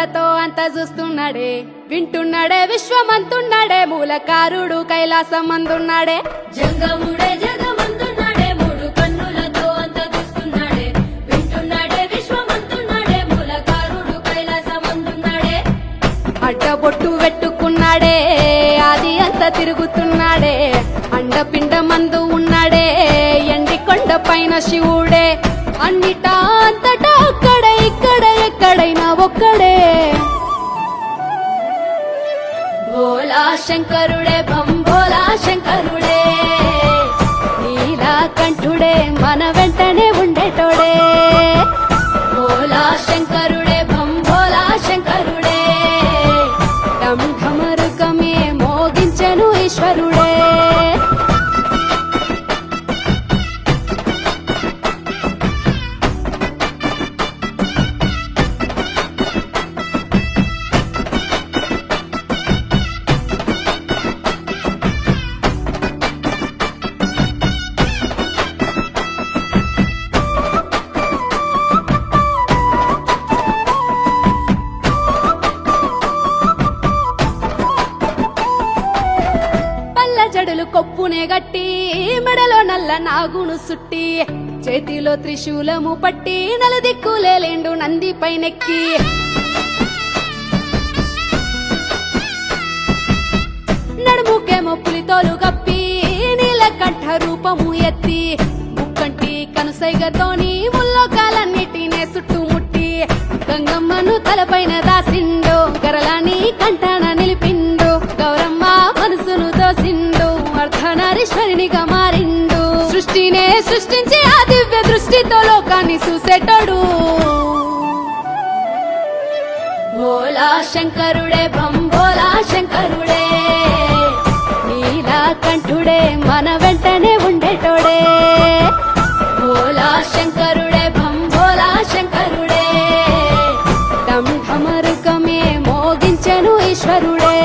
కన్నులతో అంత చూస్తున్నాడే, వింటున్నాడే విశ్వమంతున్నాడే, మూలకారుడు కైలాసమందున్నాడే. జంగముడే జగమంతున్నాడే, మూడు కన్నులతో అంత చూస్తున్నాడే, వింటున్నాడే విశ్వమంతున్నాడే, మూలకారుడు కైలాసమందున్నాడే. అడ్డబొట్టు పెట్టుకున్నాడే, ఆది అంత తిరుగుతున్నాడే, అండపిండ మందు ఉన్నాడే, ఎండి కొండ పైన శివుడే, అన్నిటా అంతటా ఒక్కడే, ఇక్కడ ఎక్కడైనా ఒక్కడే. భోలా శంకరుడే భంభోలా శంకరుడే, నీలకంఠుడే మన వెంటనే ఉండేటోడే. భోలా శంకరుడే భంభోలా శంకరుడే, ఢమ్ ఢమరుకమే మోగించెను ఈశ్వరుడే. జడలు కొప్పునే గట్టి, మెడలో నల్ల నాగును సుట్టి, చేతిలో త్రిశూలము పట్టి, నలుదిక్కులేండు నంది పైనెక్కి. నడుముకేమో పులితోలు కప్పి, నీలకంఠ రూపము ఎత్తి, ముక్కంటి కనుసైగతోని ముల్లోకాలన్నిటినే చుట్టుముట్టి, గంగమ్మను తలపైన దాసిండు, గరలాని కంఠాన నిలిపిండు, గౌరమ్మ మనసును దోసిండు, అర్ధనారీశ్వరునిగా మారిండు. సృష్టినే సృష్టించి ఆ దివ్య దృష్టితో లోకాన్ని చూసేటోడు. భోలా శంకరుడే భంభోలా శంకరుడే, నీలకంఠుడే మన వెంటనే ఉండేటోడే. భోలా శంకరుడే భంభోలా శంకరుడే, ఢమ్ ఢమరుకమే మోగించెను ఈశ్వరుడే.